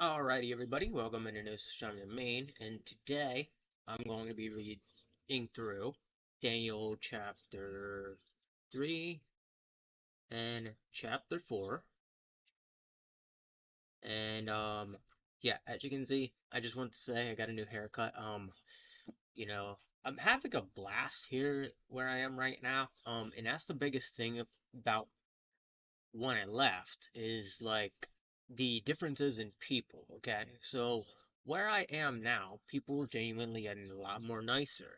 Alrighty, everybody, welcome to News from the Main, and today I'm going to be reading through Daniel chapter 3 and chapter 4. And, yeah, as you can see, I just want to say I got a new haircut. You know, I'm having a blast here where I am right now. And that's the biggest thing about when I left is like the differences in people, okay? So where I am now, people are genuinely getting a lot more nicer.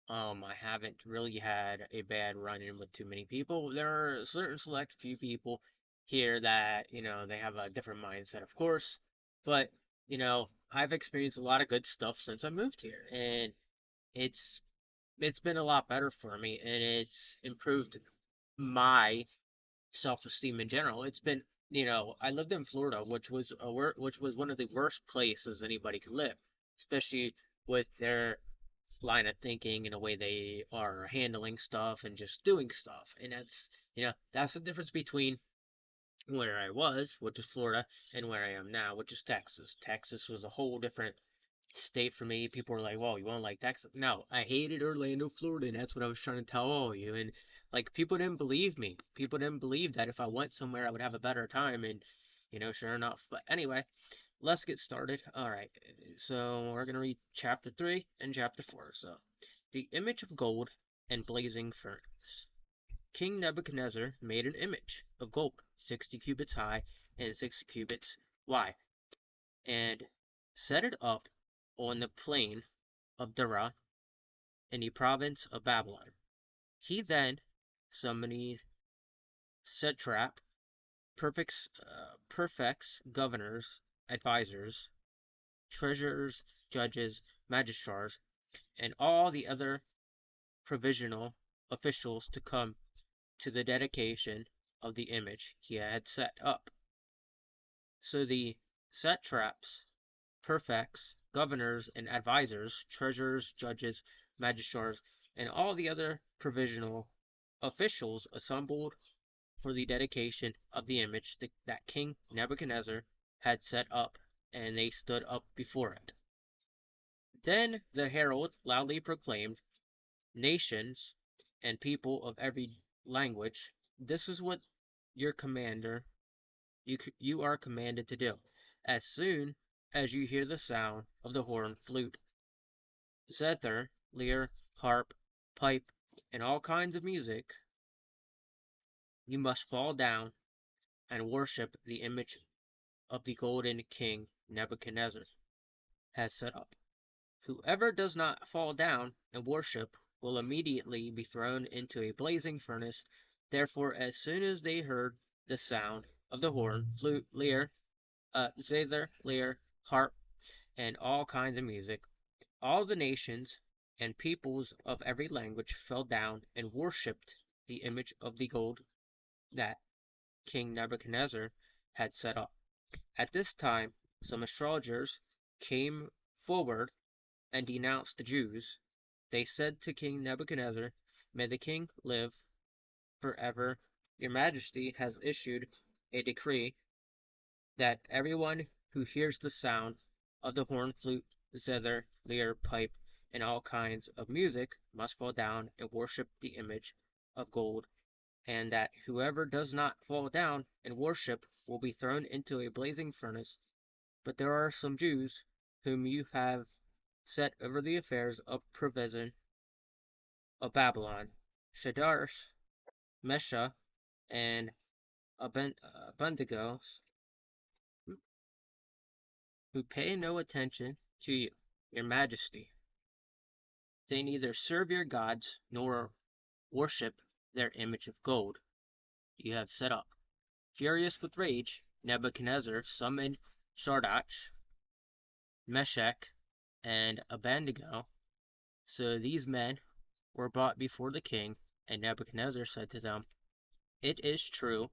I haven't really had a bad run-in with too many people. There are a certain select few people here that, they have a different mindset, of course, but I've experienced a lot of good stuff since I moved here, and it's it's been a lot better for me, and it's improved my self-esteem in general. It's been, I lived in Florida, which was one of the worst places anybody could live, especially with their line of thinking and the way they are handling stuff and just doing stuff. And that's the difference between where I was, which is Florida, and where I am now, which is Texas. Texas was a whole different state for me. People were like, "Whoa, you won't like Texas?" No, I hated Orlando, Florida, and that's what I was trying to tell all of you. And like, people didn't believe me. People didn't believe that if I went somewhere, I would have a better time. And sure enough. But anyway, let's get started. All right, so we're gonna read chapter 3 and chapter 4. So, the image of gold and blazing furnace. King Nebuchadnezzar made an image of gold, 60 cubits high and 6 cubits wide, and set it up on the plain of Dura in the province of Babylon. He then summoned satrap, prefects, governors, advisors, treasurers, judges, magistrates, and all the other provisional officials to come to the dedication of the image he had set up. So the satraps, prefects, governors, and advisors, treasurers, judges, magistrates, and all the other provisional officials assembled for the dedication of the image that King Nebuchadnezzar had set up, and they stood up before it. Then the herald loudly proclaimed, "Nations and people of every language, this is what your commander you are commanded to do. As soon as you hear the sound of the horn, flute, zither, lyre, harp, pipe, and all kinds of music, you must fall down and worship the image of the golden king Nebuchadnezzar has set up. Whoever does not fall down and worship will immediately be thrown into a blazing furnace. Therefore, as soon as they heard the sound of the horn, flute, lyre, zither, lyre, harp, and all kinds of music, all the nations and peoples of every language fell down and worshipped the image of the gold that King Nebuchadnezzar had set up. At this time, some astrologers came forward and denounced the Jews. They said to King Nebuchadnezzar, "May the king live forever. Your Majesty has issued a decree that everyone who hears the sound of the horn, flute, zither, lyre, pipe, and all kinds of music must fall down and worship the image of gold, and that whoever does not fall down and worship will be thrown into a blazing furnace. But there are some Jews whom you have set over the affairs of provision of Babylon, Shadrach, Meshach, and Abednego, who pay no attention to you, your Majesty. They neither serve your gods nor worship their image of gold you have set up." Furious with rage, Nebuchadnezzar summoned Shadrach, Meshach, and Abednego. So these men were brought before the king, and Nebuchadnezzar said to them, "It is true,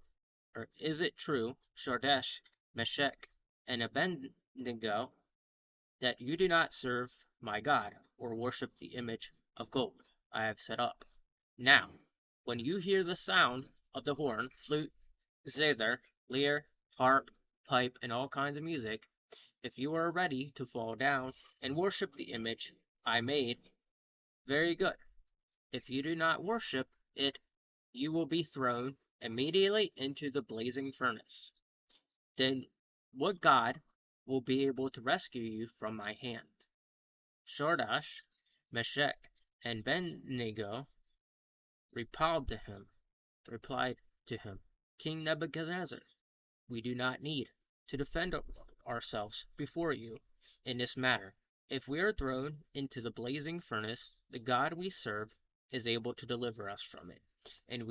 or is it true, Shadrach, Meshach, and Abednego, that you do not serve my God, or worship the image of gold I have set up? Now, when you hear the sound of the horn, flute, zither, lyre, harp, pipe, and all kinds of music, If you are ready to fall down and worship the image I made, very good. If you do not worship it, you will be thrown immediately into the blazing furnace. Then what God will be able to rescue you from my hand? Shadrach, Meshach, and Abednego replied to him, King Nebuchadnezzar, we do not need to defend ourselves before you in this matter. If we are thrown into the blazing furnace, the God we serve is able to deliver us from it, and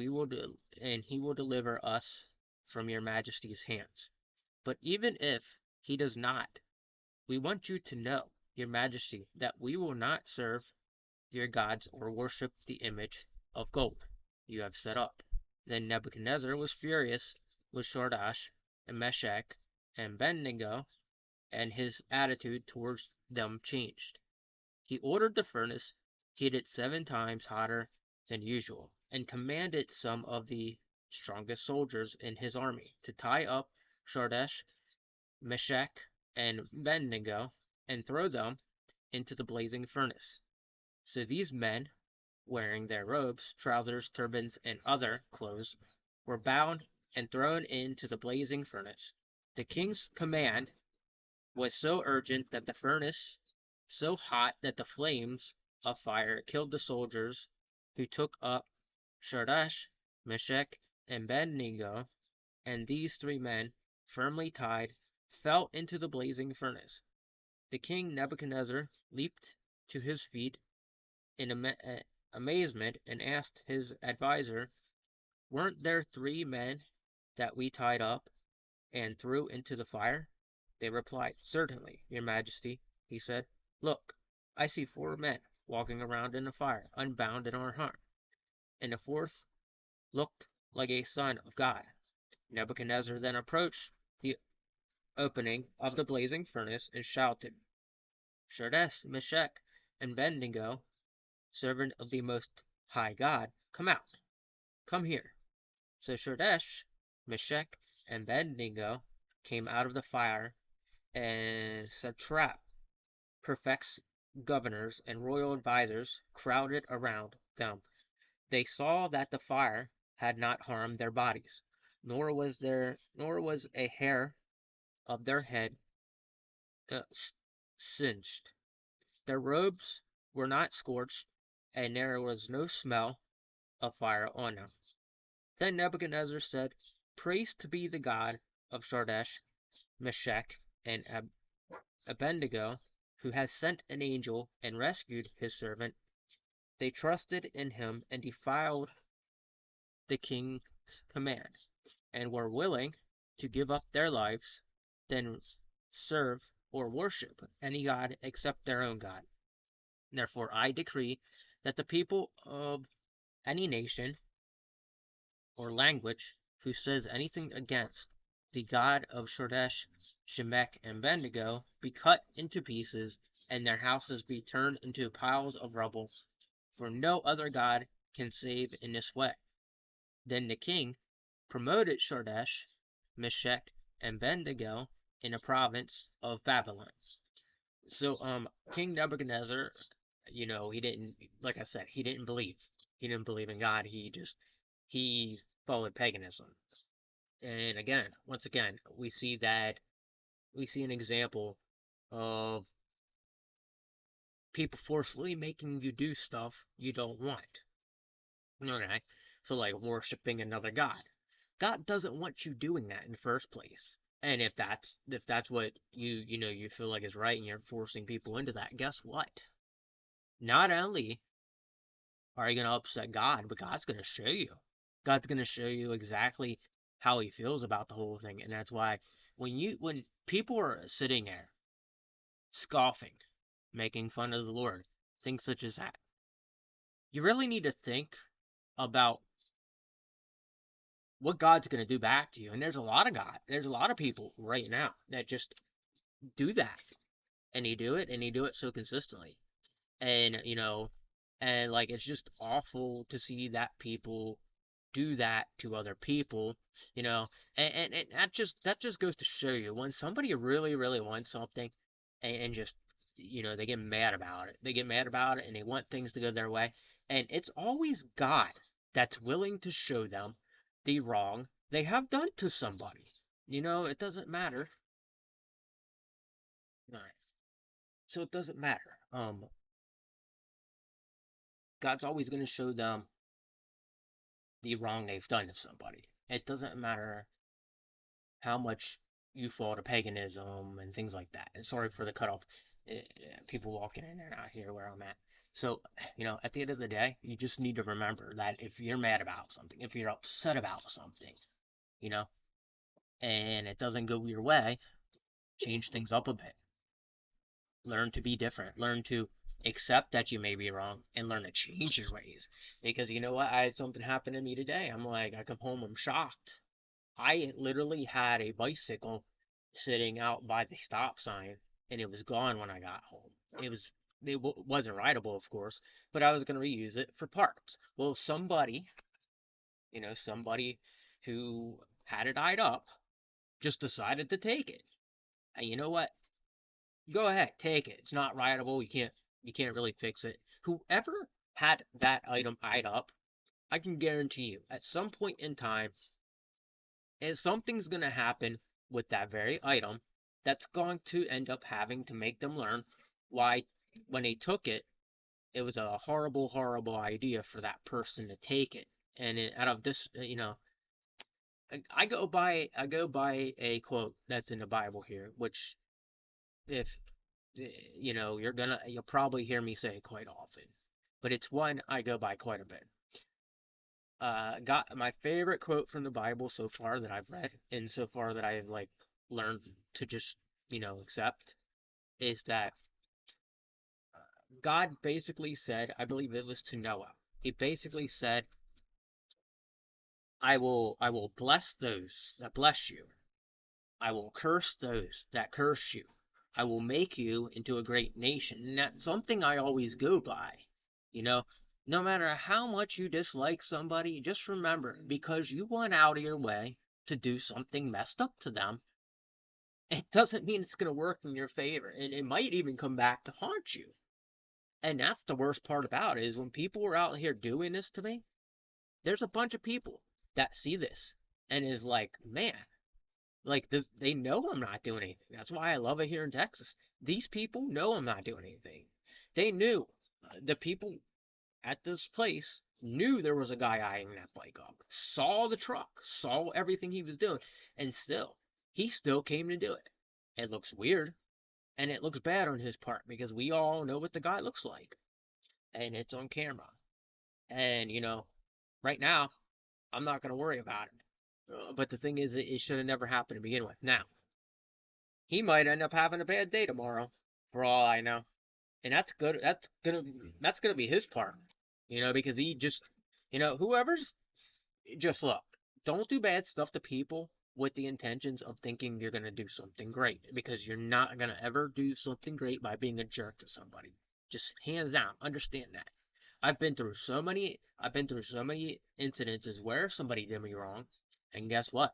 he will deliver us from your majesty's hands. But even if he does not, we want you to know, your majesty, that we will not serve your gods or worship the image of gold you have set up. Then Nebuchadnezzar was furious with Shadrach and Meshach and Abednego, and his attitude towards them changed. He ordered the furnace heated 7 times hotter than usual, and commanded some of the strongest soldiers in his army to tie up Shadrach, Meshach, and Abednego and throw them into the blazing furnace. So these men, wearing their robes, trousers, turbans, and other clothes, were bound and thrown into the blazing furnace. The king's command was so urgent that the furnace so hot that the flames of fire killed the soldiers who took up Shadrach, Meshach, and Abednego, and these 3 men, firmly tied, fell into the blazing furnace. The king Nebuchadnezzar leaped to his feet in amazement and asked his adviser, Weren't there 3 men that we tied up and threw into the fire? They replied, Certainly, your majesty. He said, Look, I see 4 men walking around in the fire, unbound and unharmed, and the fourth looked like a son of God. Nebuchadnezzar then approached the opening of the blazing furnace and shouted, Shadrach, Meshach, and Abednego, servant of the Most High God, come out, come here. So Shadrach, Meshach, and Abednego came out of the fire, and satrap, prefects, governors, and royal advisers crowded around them. They saw that the fire had not harmed their bodies, nor was a hair of their head uh, singed. Their robes were not scorched, and there was no smell of fire on them. Then Nebuchadnezzar said, Praise to be the God of Shadrach, Meshach, and Abednego, who has sent an angel and rescued his servant. They trusted in him and defied the king's command, and were willing to give up their lives than serve or worship any god except their own God. Therefore I decree that the people of any nation or language who says anything against the God of Shadrach, Meshach, and Abednego be cut into pieces, and their houses be turned into piles of rubble, for no other God can save in this way. Then the king promoted Shadrach, Meshach, and Abednego in the province of Babylon. So, King Nebuchadnezzar, he didn't, like I said, he didn't believe. He didn't believe in God. He followed paganism. And again, once again, we see an example of people forcefully making you do stuff you don't want. Okay? So like worshiping another god. God doesn't want you doing that in the first place. And if that's what you feel like is right and you're forcing people into that, guess what? Not only are you going to upset God, but God's going to show you. God's going to show you exactly how he feels about the whole thing. And that's why when people are sitting there scoffing, making fun of the Lord, things such as that, you really need to think about what God's going to do back to you. And there's a lot of people right now that just do that. And they do it so consistently. And, and like it's just awful to see that people do that to other people, you know, and that just goes to show you when somebody really really wants something, and just they get mad about it. They get mad about it and they want things to go their way, and it's always God that's willing to show them the wrong they have done to somebody. It doesn't matter. All right. So it doesn't matter. God's always going to show them the wrong they've done to somebody. It doesn't matter how much you fall to paganism and things like that. And sorry for the cutoff. People walking in and out here where I'm at. So, at the end of the day, you just need to remember that if you're mad about something, if you're upset about something, you know, and it doesn't go your way, change things up a bit. Learn to be different. Learn to accept that you may be wrong and learn to change your ways. Because you know what? I had something happen to me today. I'm like, I come home, I'm shocked. I literally had a bicycle sitting out by the stop sign, and it was gone when I got home. It wasn't rideable, of course, but I was going to reuse it for parts. Well, somebody who had it eyed up just decided to take it. And you know what? Go ahead, take it. It's not rideable. You can't really fix it. Whoever had that item eyed up, I can guarantee you, at some point in time, and something's going to happen with that very item that's going to end up having to make them learn why, when they took it, it was a horrible, horrible idea for that person to take it. And out of this, I go by a quote that's in the Bible here, which if you'll probably hear me say quite often, but it's one I go by quite a bit. Got my favorite quote from the Bible so far that I've read, and so far that I've like learned to just accept, is that God basically said, I believe it was to Noah. He basically said, I will bless those that bless you. I will curse those that curse you. I will make you into a great nation. And that's something I always go by. You know, no matter how much you dislike somebody, just remember, because you went out of your way to do something messed up to them, it doesn't mean it's going to work in your favor. And it might even come back to haunt you. And that's the worst part about it, is when people are out here doing this to me, there's a bunch of people that see this and is like, man, like they know I'm not doing anything. That's why I love it here in Texas. These people know I'm not doing anything. They knew. The people at this place knew there was a guy eyeing that bike up. Saw the truck. Saw everything he was doing. And he still came to do it. It looks weird. And it looks bad on his part because we all know what the guy looks like. And it's on camera. And, right now, I'm not going to worry about it. But the thing is, it should have never happened to begin with. Now, he might end up having a bad day tomorrow, for all I know. And that's good. That's gonna be his part, because he just, whoever's just look, don't do bad stuff to people with the intentions of thinking you're gonna do something great, because you're not gonna ever do something great by being a jerk to somebody. Just hands down, understand that. I've been through so many incidences where somebody did me wrong, and guess what?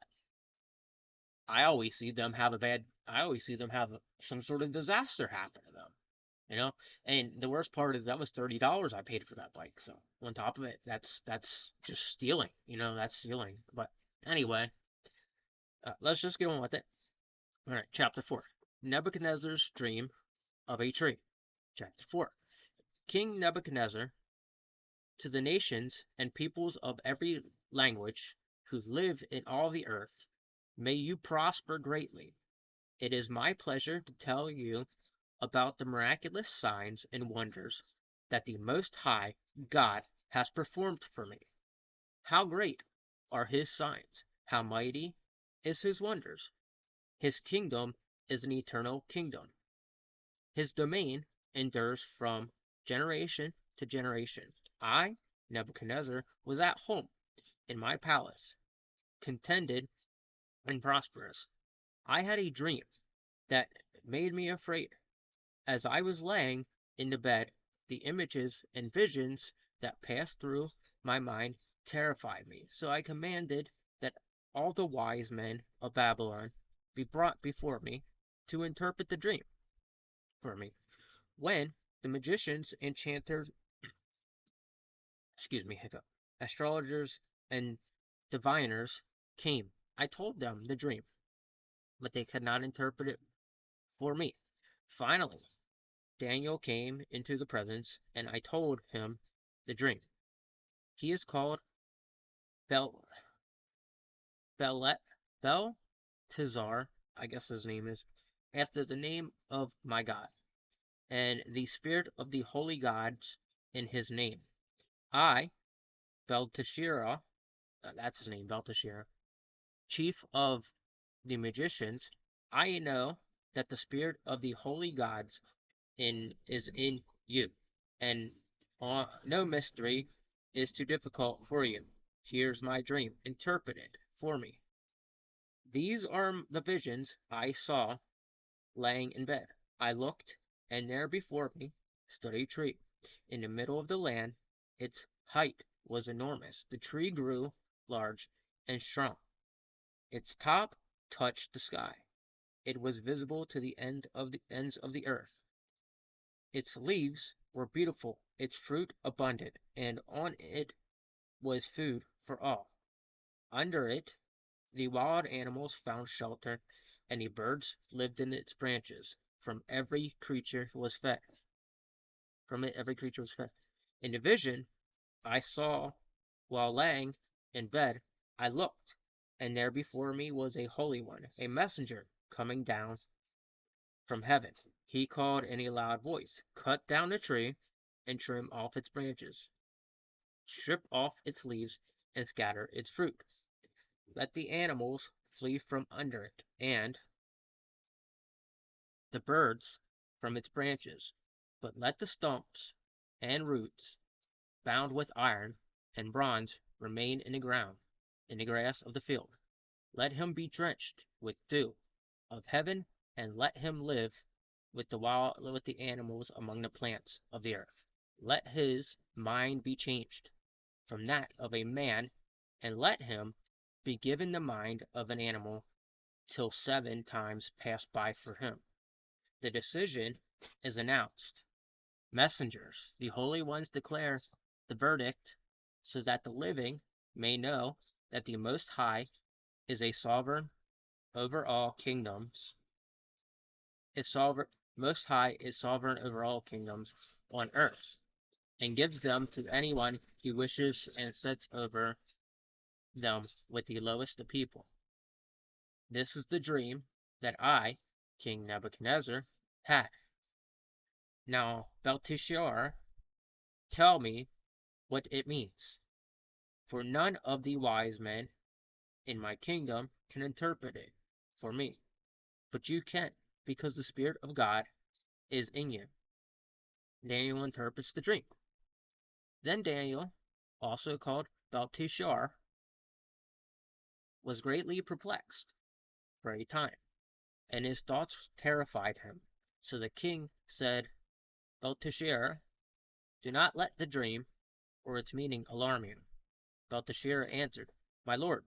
I always see them have some sort of disaster happen to them, you know? And the worst part is that was $30 I paid for that bike. So on top of it, that's just stealing, that's stealing. But anyway, let's just get on with it. All right, chapter 4. Nebuchadnezzar's dream of a tree. Chapter 4. King Nebuchadnezzar, to the nations and peoples of every language who live in all the earth, may you prosper greatly. It is my pleasure to tell you about the miraculous signs and wonders that the Most High God has performed for me. How great are his signs, how mighty is his wonders. His kingdom is an eternal kingdom. His domain endures from generation to generation. I, Nebuchadnezzar, was at home in my palace, contented and prosperous. I had a dream that made me afraid. As I was laying in the bed, the images and visions that passed through my mind terrified me. So I commanded that all the wise men of Babylon be brought before me to interpret the dream for me. When the magicians, enchanters, hiccup, astrologers, and diviners came, I told them the dream, but they could not interpret it for me. Finally, Daniel came into the presence, and I told him the dream. He is called Bel Belet Belteshazzar, I guess his name is, after the name of my God, and the spirit of the holy gods in his name. I, Belteshazzar, that's his name, Belteshazzar, chief of the magicians, I know that the spirit of the holy gods is in you, and no mystery is too difficult for you. Here's my dream. Interpret it for me. These are the visions I saw laying in bed. I looked, and there before me stood a tree in the middle of the land. Its height was enormous. The tree grew large and strong. Its top touched the sky. It was visible to the ends of the earth. Its leaves were beautiful, its fruit abundant, and on it was food for all. Under it the wild animals found shelter, and the birds lived in its branches. From it every creature was fed. In the vision I saw while laying in bed, I looked, and there before me was a holy one, a messenger coming down from heaven. He called in a loud voice, "Cut down the tree and trim off its branches. Strip off its leaves and scatter its fruit. Let the animals flee from under it, and the birds from its branches. But let the stumps and roots, bound with iron and bronze, remain in the ground, in the grass of the field. Let him be drenched with dew of heaven, and let him live with the animals among the plants of the earth. Let his mind be changed from that of a man, and let him be given the mind of an animal till 7 times pass by for him." The decision is announced. Messengers, the holy ones, declare the verdict so that the living may know that the Most High is a sovereign over all kingdoms. Is sovereign Most High is sovereign over all kingdoms on earth, and gives them to anyone he wishes, and sets over them with the lowest of people. This is the dream that I, King Nebuchadnezzar, had. Now, Belteshazzar, tell me what it means, for none of the wise men in my kingdom can interpret it for me, but you can, because the Spirit of God is in you. Daniel interprets the dream. Then Daniel, also called Belteshazzar, was greatly perplexed for a time, and his thoughts terrified him. So the king said, "Belteshazzar, do not let the dream or its meaning alarm you." Belteshazzar answered, "My lord,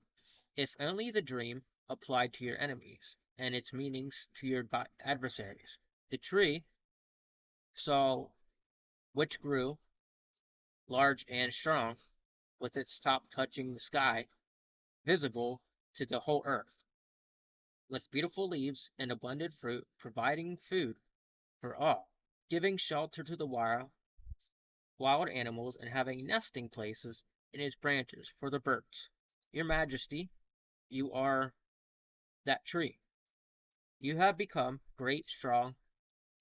if only the dream applied to your enemies, and its meanings to your adversaries. The tree saw which grew large and strong, with its top touching the sky, visible to the whole earth, with beautiful leaves and abundant fruit, providing food for all, giving shelter to the wild animals, and having nesting places in its branches for the birds. Your Majesty, you are that tree. You have become great, strong.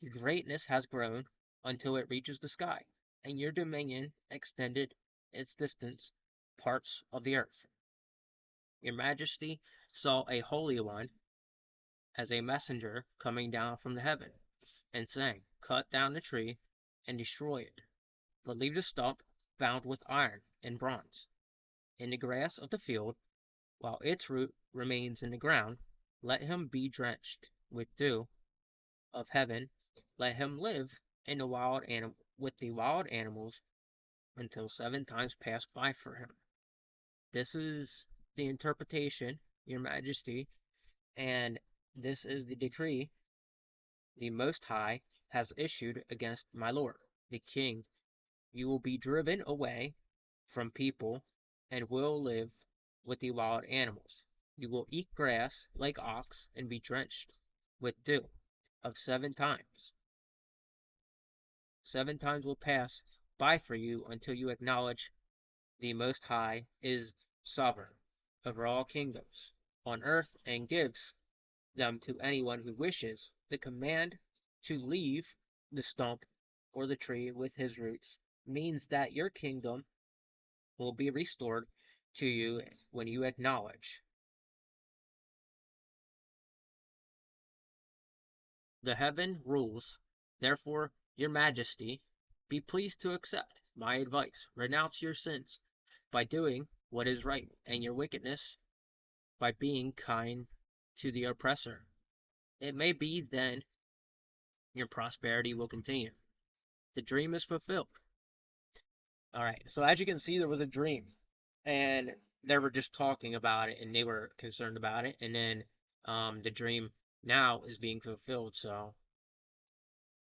Your greatness has grown until it reaches the sky, and your dominion extended its distant parts of the earth. Your Majesty saw a holy one as a messenger coming down from the heaven, and saying, "Cut down the tree and destroy it, but leave the stump bound with iron and bronze in the grass of the field, while its root remains in the ground. Let him be drenched with dew of heaven. Let him live in with the wild animals until 7 times pass by for him." This is the interpretation, Your Majesty, and this is the decree the Most High has issued against my lord, the king. You will be driven away from people and will live with the wild animals. You will eat grass like ox and be drenched with dew of 7 times. 7 times will pass by for you until you acknowledge the Most High is sovereign over all kingdoms on earth and gives them to anyone who wishes. The command to leave the stump or the tree with his roots means that your kingdom will be restored to you when you acknowledge the heaven rules. Therefore, your majesty, be pleased to accept my advice. Renounce your sins by doing what is right, and your wickedness by being kind to the oppressor. It may be then your prosperity will continue. The dream is fulfilled. All right. So as you can see, there was a dream, and they were just talking about it, and they were concerned about it, and then the dream now is being fulfilled. So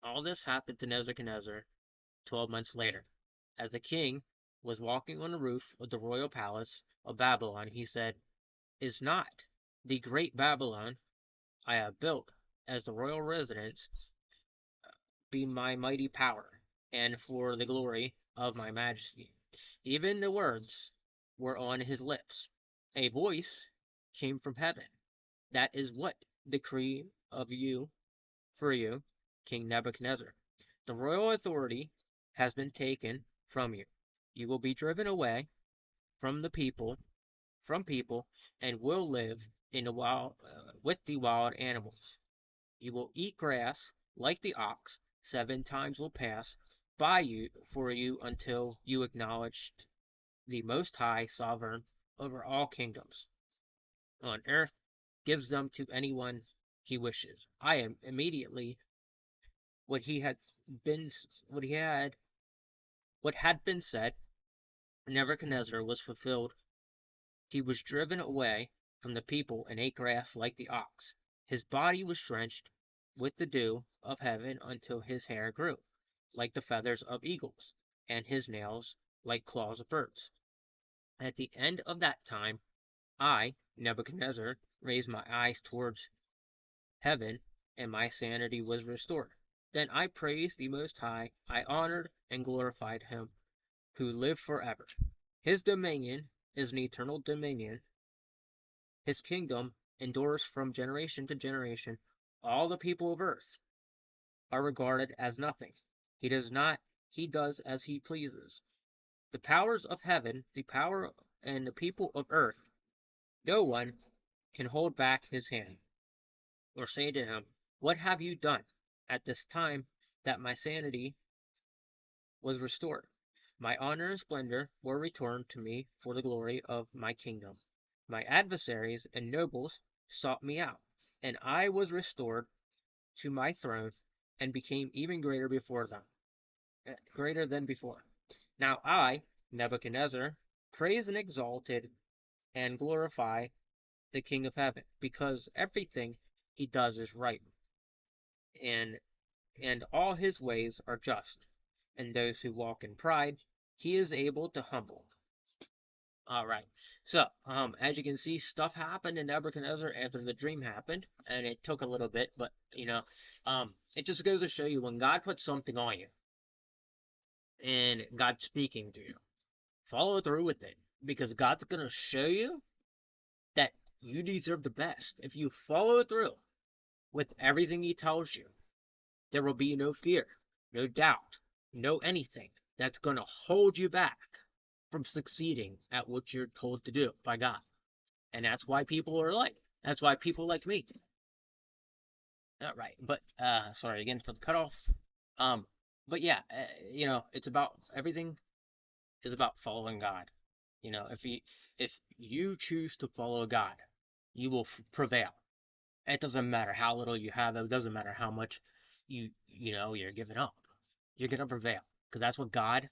all this happened to Nebuchadnezzar 12 months later. As the king was walking on the roof of the royal palace of Babylon, he said, "Is not the great Babylon I have built as the royal residence be my mighty power, and for the glory of my majesty?" Even the words were on his lips. A voice came from heaven. "That is what decree of you for you, King Nebuchadnezzar. The royal authority has been taken from you. You will be driven away from the people, and will live in the wild with the wild animals. You will eat grass like the ox. 7 times will pass by you for you until you acknowledge the Most High sovereign over all kingdoms on earth, gives them to anyone he wishes. I am immediately what he had been what had been said. Nebuchadnezzar was fulfilled. He was driven away from the people and ate grass like the ox. His body was drenched with the dew of heaven until his hair grew like the feathers of eagles, and his nails like claws of birds. At the end of that time, I, Nebuchadnezzar, raised my eyes towards heaven, and my sanity was restored. Then I praised the Most High. I honored and glorified him who lived forever. His dominion is an eternal dominion. His kingdom endures from generation to generation. All the people of earth are regarded as nothing. He does not, he does as he pleases. The powers of heaven, the power and the people of earth, no one can hold back his hand or say to him, "What have you done?" At this time that my sanity was restored, my honor and splendor were returned to me for the glory of my kingdom. My adversaries and nobles sought me out, and I was restored to my throne and became even greater before them, greater than before. Now I, Nebuchadnezzar, praise and exalted and glorify the King of heaven, because everything he does is right, and all his ways are just, and those who walk in pride he is able to humble. All right. So, as you can see, stuff happened in Nebuchadnezzar after the dream happened, and it took a little bit, but it just goes to show you when God puts something on you and God's speaking to you, follow through with it, because God's gonna show you that you deserve the best. If you follow through with everything He tells you, there will be no fear, no doubt, no anything that's gonna hold you back from succeeding at what you're told to do by God. And that's why people are like, that's why people like me. All right, but sorry again for the cutoff. Um, but yeah, it's about everything is about following God. If you choose to follow God, you will prevail. It doesn't matter how little you have. It doesn't matter how much you're giving up. You're gonna prevail because that's what God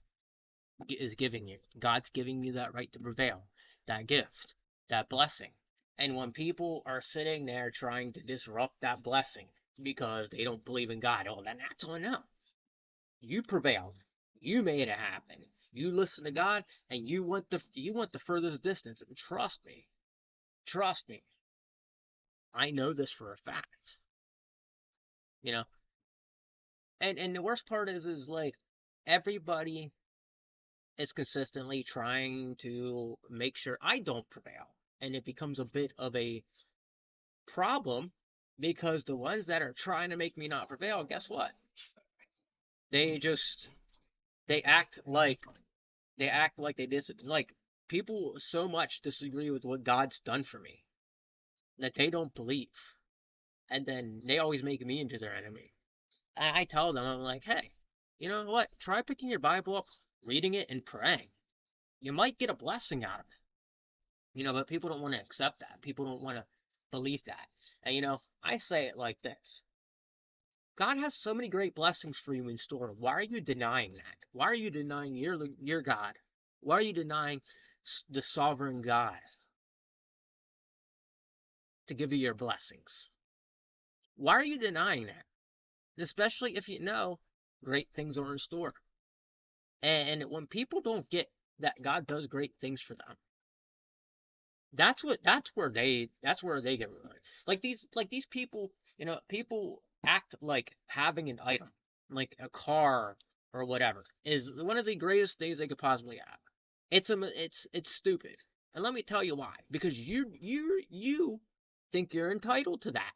is giving you. God's giving you that right to prevail. that gift, that blessing. And when people are sitting there trying to disrupt that blessing because they don't believe in God, oh, then that's on them. You prevailed. You made it happen. You listen to God, and you want the furthest distance. And trust me, I know this for a fact. You know, and the worst part is like everybody is consistently trying to make sure I don't prevail, and it becomes a bit of a problem because the ones that are trying to make me not prevail, guess what? They just they act like they like people so much disagree with what God's done for me that they don't believe, and then they always make me into their enemy. And I tell them, I'm like, hey, you know what? Try picking your Bible up, reading it, and praying. You might get a blessing out of it. But people don't want to accept that. People don't want to believe that. And I say it like this: God has so many great blessings for you in store. Why are you denying that? Why are you denying your God? Why are you denying the sovereign God to give you your blessings? Why are you denying that? Especially if you know great things are in store. And when people don't get that God does great things for them, that's where they get ruined. Like these people, people act like having an item, like a car or whatever, is one of the greatest things they could possibly have. It's stupid. And let me tell you why. Because you think you're entitled to that.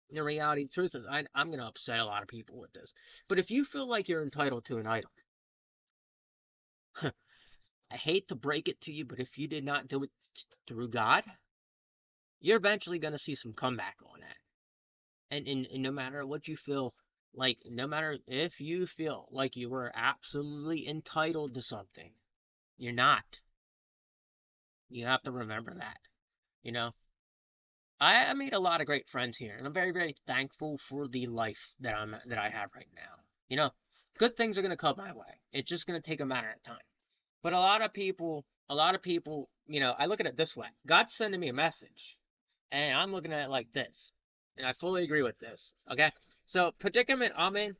The reality, the truth is, I'm gonna upset a lot of people with this. But if you feel like you're entitled to an item, I hate to break it to you, but if you did not do it through God, you're eventually going to see some comeback on that. And no matter what you feel, like, no matter if you feel like you were absolutely entitled to something, you're not. You have to remember that. You know, I made a lot of great friends here, and I'm very, very thankful for the life that I have right now. You know, good things are going to come my way. It's just going to take a matter of time. But a lot of people, I look at it this way: God's sending me a message. And I'm looking at it like this. And I fully agree with this. Okay? So, predicament I'm in,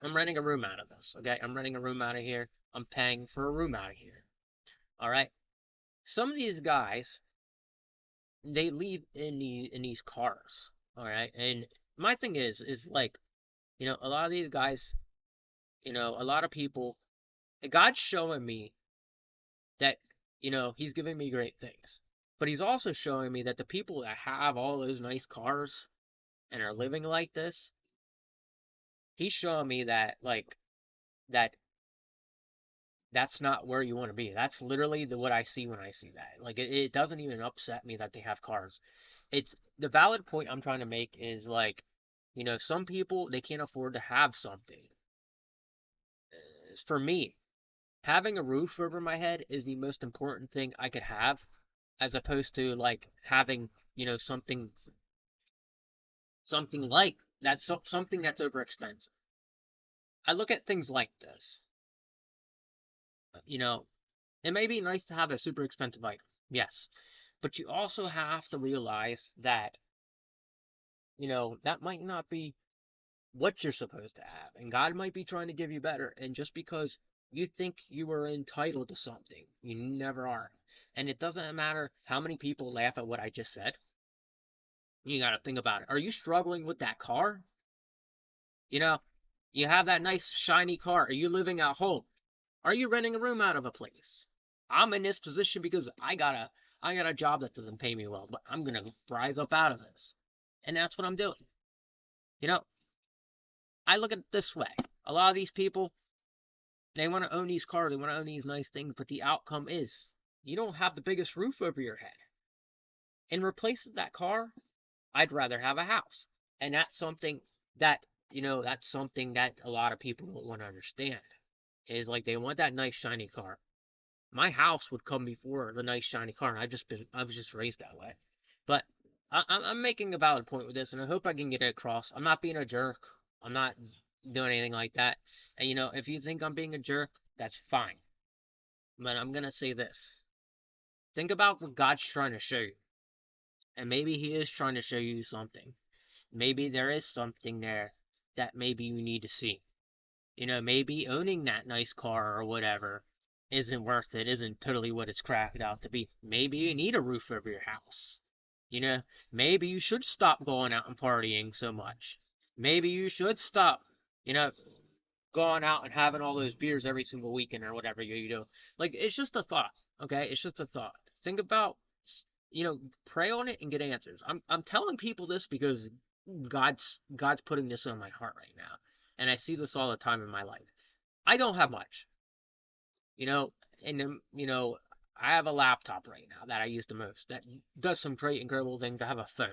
I'm renting a room out of this. Okay? I'm renting a room out of here. I'm paying for a room out of here. All right? Some of these guys, they leave in these cars. All right? And my thing is like, a lot of these guys, a lot of people, God's showing me that, he's giving me great things. But he's also showing me that the people that have all those nice cars and are living like this, he's showing me that, like, that that's not where you want to be. That's literally what I see when I see that. Like, it doesn't even upset me that they have cars. It's the valid point I'm trying to make is like, some people, they can't afford to have something. For me, having a roof over my head is the most important thing I could have, as opposed to like having, something like that's something that's over expensive. I look at things like this. You know, it may be nice to have a super expensive item, yes, but you also have to realize that, that might not be what you're supposed to have, and God might be trying to give you better, and just because you think you are entitled to something, you never are. And it doesn't matter how many people laugh at what I just said. You got to think about it. Are you struggling with that car? You know, you have that nice shiny car. Are you living at home? Are you renting a room out of a place? I'm in this position because I got a job that doesn't pay me well, but I'm gonna rise up out of this. And that's what I'm doing. You know, I look at it this way. A lot of these people, they want to own these cars, they want to own these nice things, but the outcome is you don't have the biggest roof over your head. In replace of that car, I'd rather have a house. And that's something that a lot of people don't want to understand. Is like they want that nice shiny car. My house would come before the nice shiny car, and I was just raised that way. But I'm making a valid point with this, and I hope I can get it across. I'm not being a jerk. I'm not doing anything like that. And if you think I'm being a jerk, that's fine. But I'm gonna say this: Think about what God's trying to show you. And maybe He is trying to show you something. Maybe there is something there that maybe you need to see. Maybe owning that nice car or whatever isn't worth it, isn't totally what it's cracked out to be. Maybe you need a roof over your house. You know, maybe you should stop going out and partying so much. Maybe you should stop, you know, going out and having all those beers every single weekend or whatever you do. Like, it's just a thought, okay? It's just a thought. Think about, pray on it and get answers. I'm telling people this because God's putting this on my heart right now, and I see this all the time in my life. I don't have much, you know, and I have a laptop right now that I use the most that does some great, incredible things. I have a phone.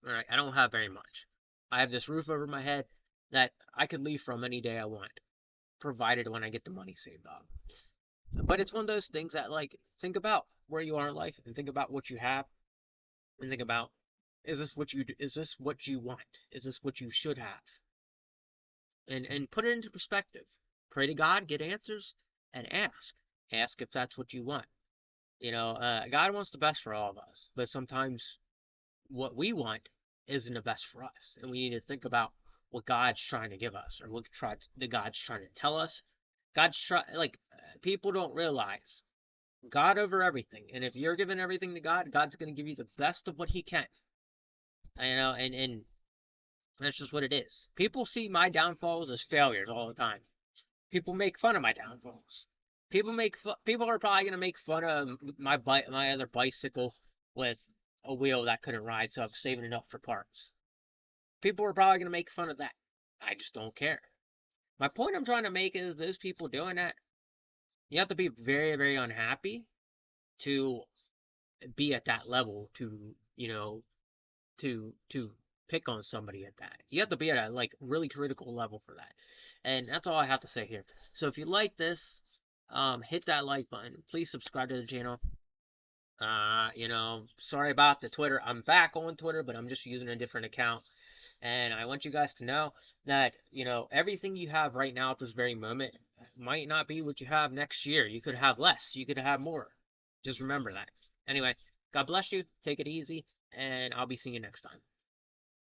All right, I don't have very much. I have this roof over my head that I could leave from any day I want, provided when I get the money saved up. But it's one of those things that, like, think about where you are in life and think about what you have and think about, is this what you want? Is this what you should have? And put it into perspective. Pray to God, get answers, and ask. Ask if that's what you want. God wants the best for all of us, but sometimes what we want isn't the best for us, and we need to think about what God's trying to give us, or what God's trying to tell us. People don't realize God over everything, and if you're giving everything to God, God's going to give you the best of what He can. And that's just what it is. People see my downfalls as failures all the time. People make fun of my downfalls. People are probably gonna make fun of my other bicycle with a wheel that couldn't ride, so I'm saving it up for parts. People are probably gonna make fun of that. I just don't care. My point I'm trying to make is those people doing that, you have to be very, very unhappy to be at that level to pick on somebody at that. You have to be at a like really critical level for that. And that's all I have to say here. So if you like this, hit that like button. Please subscribe to the channel. Sorry about the Twitter. I'm back on Twitter, but I'm just using a different account. And I want you guys to know that, everything you have right now at this very moment might not be what you have next year. You could have less. You could have more. Just remember that. Anyway, God bless you. Take it easy, and I'll be seeing you next time.